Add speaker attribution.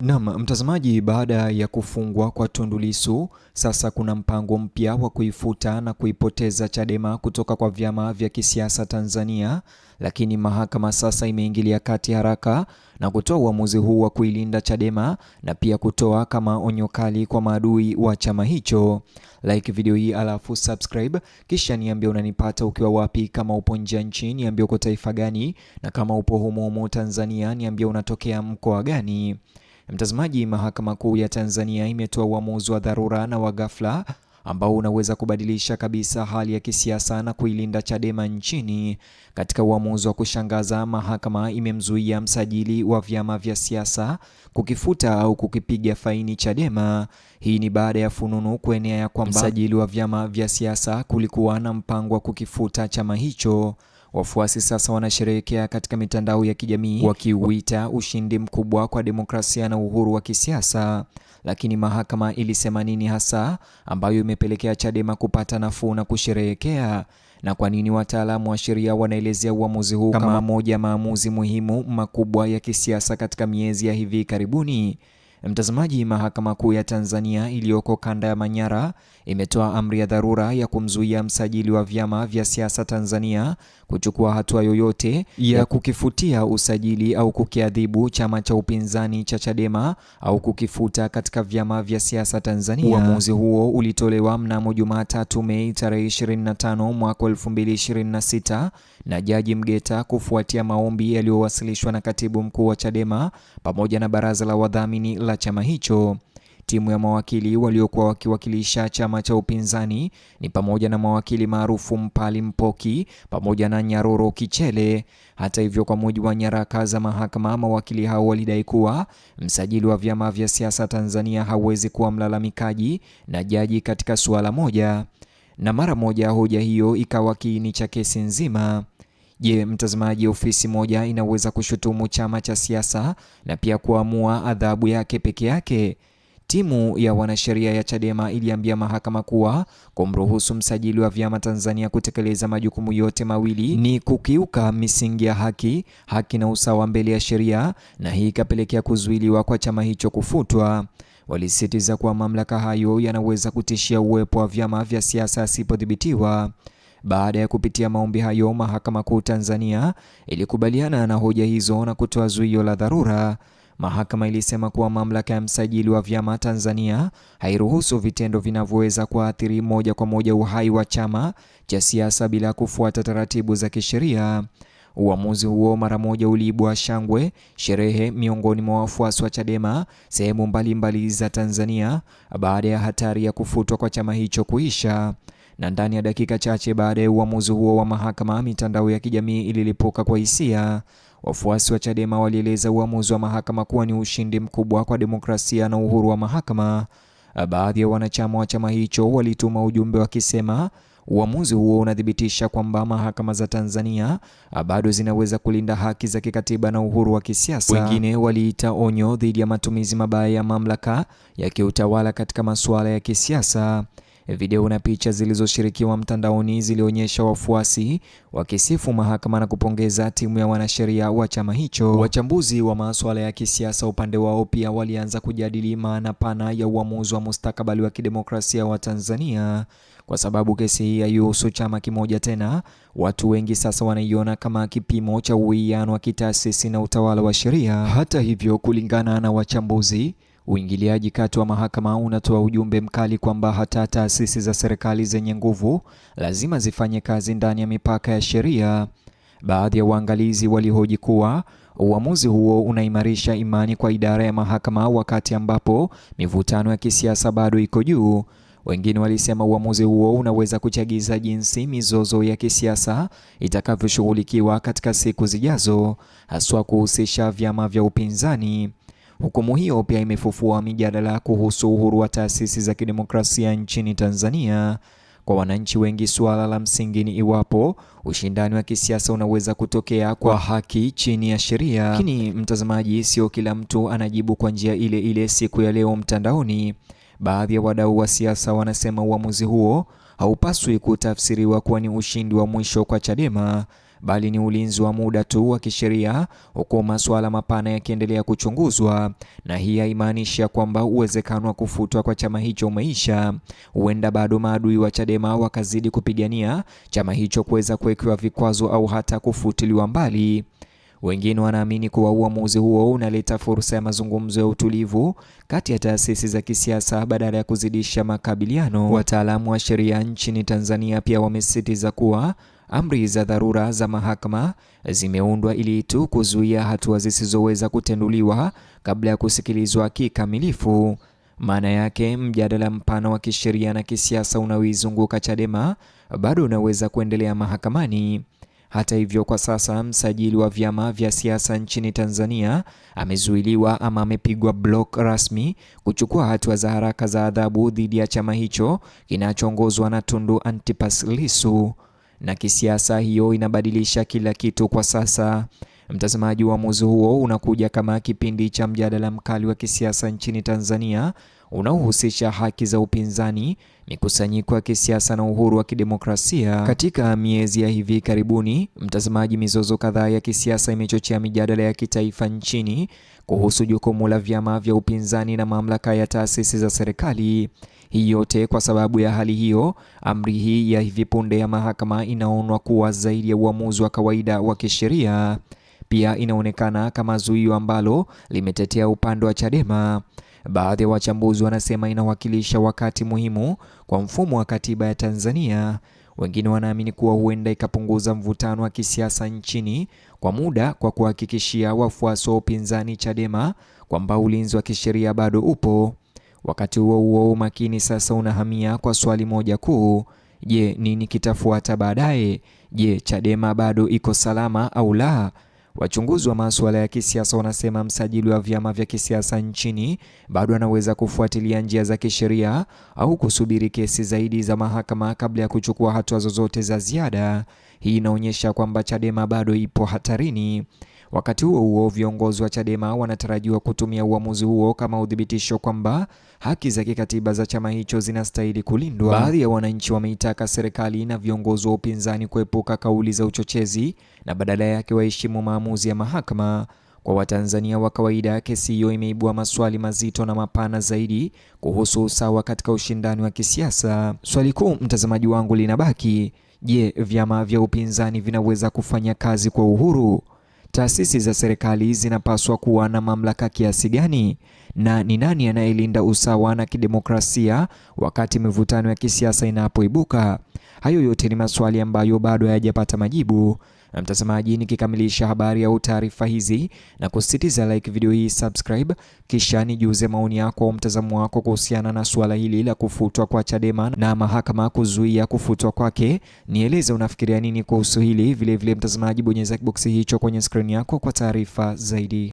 Speaker 1: Naam, mtazamaji, baada ya kufungwa kwa Tundu Lissu, sasa kuna mpango mpya wa kuifuta na kuipoteza Chadema kutoka kwa vyama vya kisiasa Tanzania, lakini mahakama sasa imeingilia kati haraka na kutoa uamuzi huu wa kuilinda Chadema na pia kutoa kama onyo kali kwa maadui wa chama hicho. Like video hii alafu subscribe, kisha niambie unanipata ukiwa wapi. Kama upo nje ya nchi niambie uko taifa gani, na kama upo humo Tanzania niambie unatokea mkoa gani. Mtazamaji, Mahakama Kuu ya Tanzania imetoa uamuzi wa dharura na wa ghafla ambao unaweza kubadilisha kabisa hali ya kisiasa na kuilinda Chadema nchini. Katika uamuzi wa kushangaza, mahakama imemzuia msajili wa vyama vya siasa kukifuta au kukipiga faini Chadema. Hii ni baada ya fununu kuenea ya kwamba msajili wa vyama vya siasa kulikuwa na mpango wa kukifuta chama hicho. Wafuasi sasa wanasherehekea katika mitandao ya kijamii wakiuita ushindi mkubwa kwa demokrasia na uhuru wa kisiasa. Lakini mahakama ilisema nini hasa ambayo imepelekea Chadema kupata nafuu na kusherehekea? Na kwa nini wataalamu wa sheria wanaelezea uamuzi huu kama moja ya maamuzi muhimu makubwa ya kisiasa katika miezi ya hivi karibuni? Mtazamaji, Mahakama Kuu ya Tanzania iliyoko kanda ya Manyara imetoa amri ya dharura ya kumzuia msajili wa vyama vya siasa Tanzania kuchukua hatua yoyote ya kukifutia usajili au kukiadhibu chama cha upinzani cha Chadema au kukifuta katika vyama vya siasa Tanzania. Uamuzi huo ulitolewa mnamo Jumatatu Mei tarehe 25 mwaka 2026 na Jaji Mgeta kufuatia maombi yaliyowasilishwa na Katibu Mkuu wa Chadema pamoja na baraza la wadhamini la chama hicho. Timu ya mawakili waliokuwa wakiwakilisha chama cha upinzani ni pamoja na mawakili maarufu Mpali Mpoki pamoja na Nyaroro Kichele. Hata hivyo, kwa mujibu wa nyaraka za mahakama, mawakili hao walidai kuwa msajili wa vyama vya siasa Tanzania hawezi kuwa mlalamikaji na jaji katika suala moja, na mara moja hoja hiyo ikawa kiini cha kesi nzima. Je, mtazamaji, ofisi moja inaweza kushutumu chama cha siasa na pia kuamua adhabu yake peke yake? Timu ya wanasheria ya Chadema iliambia mahakama kuwa kumruhusu msajili wa vyama Tanzania kutekeleza majukumu yote mawili ni kukiuka misingi ya haki na usawa mbele ya sheria, na hii ikapelekea kuzuiliwa kwa chama hicho kufutwa. Walisisitiza kuwa mamlaka hayo yanaweza kutishia uwepo wa vyama vya siasa asipodhibitiwa. Baada ya kupitia maombi hayo, Mahakama Kuu Tanzania ilikubaliana na hoja hizo na kutoa zuio la dharura. Mahakama ilisema kuwa mamlaka ya msajili wa vyama Tanzania hairuhusu vitendo vinavyoweza kuathiri moja kwa moja uhai wa chama cha siasa bila kufuata taratibu za kisheria. Uamuzi huo mara moja uliibua shangwe, sherehe miongoni mwa wafuasi wa Chadema sehemu mbalimbali za Tanzania baada ya hatari ya kufutwa kwa chama hicho kuisha. Na ndani ya dakika chache baada ya uamuzi huo wa mahakama, mitandao ya kijamii ililipuka kwa hisia. Wafuasi wa Chadema walieleza uamuzi wa mahakama kuwa ni ushindi mkubwa kwa demokrasia na uhuru wa mahakama. Baadhi ya wanachama wa chama hicho walituma ujumbe wakisema uamuzi huo unathibitisha kwamba mahakama za Tanzania bado zinaweza kulinda haki za kikatiba na uhuru wa kisiasa. Wengine waliita onyo dhidi ya matumizi mabaya ya mamlaka ya kiutawala katika masuala ya kisiasa. Video na picha zilizoshirikiwa mtandaoni zilionyesha wafuasi wakisifu mahakama na kupongeza timu ya wanasheria wa chama hicho. Wachambuzi wa masuala ya kisiasa upande wao pia walianza kujadili maana pana ya uamuzi wa mustakabali wa kidemokrasia wa Tanzania. Kwa sababu kesi hii haihusu chama kimoja tena, watu wengi sasa wanaiona kama kipimo cha uwiano wa kitaasisi na utawala wa sheria. Hata hivyo, kulingana na wachambuzi, uingiliaji kati wa mahakama unatoa ujumbe mkali kwamba hata taasisi za serikali zenye nguvu lazima zifanye kazi ndani ya mipaka ya sheria. Baadhi ya waangalizi walihoji kuwa uamuzi huo unaimarisha imani kwa idara ya mahakama wakati ambapo mivutano ya kisiasa bado iko juu. Wengine walisema uamuzi huo unaweza kuchagiza jinsi mizozo ya kisiasa itakavyoshughulikiwa katika siku zijazo, haswa kuhusisha vyama vya upinzani. Hukumu hiyo pia imefufua mijadala kuhusu uhuru wa taasisi za kidemokrasia nchini Tanzania. Kwa wananchi wengi, suala la msingi ni iwapo ushindani wa kisiasa unaweza kutokea kwa haki chini ya sheria. Lakini mtazamaji, sio kila mtu anajibu kwa njia ile ile siku ya leo mtandaoni. Baadhi ya wadau wa siasa wanasema uamuzi huo haupaswi kutafsiriwa kuwa ni ushindi wa mwisho kwa Chadema. bali ni ulinzi wa muda tu wa kisheria, huku masuala mapana yakiendelea kuchunguzwa. Na hii haimaanishi kwamba uwezekano wa kufutwa kwa chama hicho umeisha. Huenda bado maadui wa Chadema wakazidi kupigania chama hicho kuweza kuwekewa vikwazo au hata kufutiliwa mbali. Wengine wanaamini kuwa uamuzi huo unaleta fursa ya mazungumzo ya utulivu kati ya taasisi za kisiasa badala ya kuzidisha makabiliano. Wataalamu wa sheria nchini Tanzania pia wamesisitiza kuwa amri za dharura za mahakama zimeundwa ili tu kuzuia hatua zisizoweza kutenduliwa kabla ya kusikilizwa kikamilifu. Maana yake, mjadala mpana wa kisheria na kisiasa unaoizunguka Chadema bado unaweza kuendelea mahakamani. Hata hivyo, kwa sasa msajili wa vyama vya siasa nchini Tanzania amezuiliwa ama amepigwa block rasmi kuchukua hatua za haraka za adhabu dhidi ya chama hicho kinachoongozwa na Tundu Antipas Lissu. Na kisiasa, hiyo inabadilisha kila kitu kwa sasa. Mtazamaji, uamuzi huo unakuja kama kipindi cha mjadala mkali wa kisiasa nchini Tanzania unaohusisha haki za upinzani, mikusanyiko ya kisiasa na uhuru wa kidemokrasia. Katika miezi ya hivi karibuni, mtazamaji, mizozo kadhaa ya kisiasa imechochea mijadala ya kitaifa nchini kuhusu jukumu la vyama vya upinzani na mamlaka ya taasisi za serikali. Hii yote kwa sababu ya hali hiyo, amri hii ya hivi punde ya mahakama inaonwa kuwa zaidi ya uamuzi wa kawaida wa kisheria. Pia inaonekana kama zuio ambalo limetetea upande wa Chadema. Baadhi ya wachambuzi wanasema inawakilisha wakati muhimu kwa mfumo wa katiba ya Tanzania. Wengine wanaamini kuwa huenda ikapunguza mvutano wa kisiasa nchini kwa muda kwa kuhakikishia wafuasi wa upinzani Chadema kwamba ulinzi wa kisheria bado upo. Wakati huo huo, umakini sasa unahamia kwa swali moja kuu. Je, nini kitafuata baadaye? Je, Chadema bado iko salama au la? Wachunguzi wa masuala ya kisiasa wanasema msajili wa vyama vya kisiasa nchini bado anaweza kufuatilia njia za kisheria au kusubiri kesi zaidi za mahakama kabla ya kuchukua hatua zozote za ziada. Hii inaonyesha kwamba Chadema bado ipo hatarini. Wakati huo huo, viongozi wa Chadema wanatarajiwa kutumia uamuzi huo kama udhibitisho kwamba haki za kikatiba za chama hicho zinastahili kulindwa. Baadhi ya wananchi wameitaka serikali na viongozi wa upinzani kuepuka kauli za uchochezi na badala yake waheshimu maamuzi ya mahakama. Kwa Watanzania wa kawaida, kesi hiyo imeibua maswali mazito na mapana zaidi kuhusu usawa katika ushindani wa kisiasa. Swali kuu, mtazamaji wangu, linabaki: je, vyama vya upinzani vinaweza kufanya kazi kwa uhuru? Taasisi za serikali zinapaswa kuwa na mamlaka kiasi gani? Na ni nani anayelinda usawa na kidemokrasia wakati mivutano ya kisiasa inapoibuka? Hayo yote ni maswali ambayo bado hayajapata majibu. Na mtazamaji, nikikamilisha habari au taarifa hizi na kusisitiza like video hii, subscribe, kisha nijuze maoni yako au mtazamo wako kuhusiana na suala hili la kufutwa kwa Chadema na mahakama kuzuia kufutwa kwake. Nieleze unafikiria nini kuhusu hili. Vile mtazamaji, bonyeza box hicho kwenye screen yako kwa taarifa zaidi.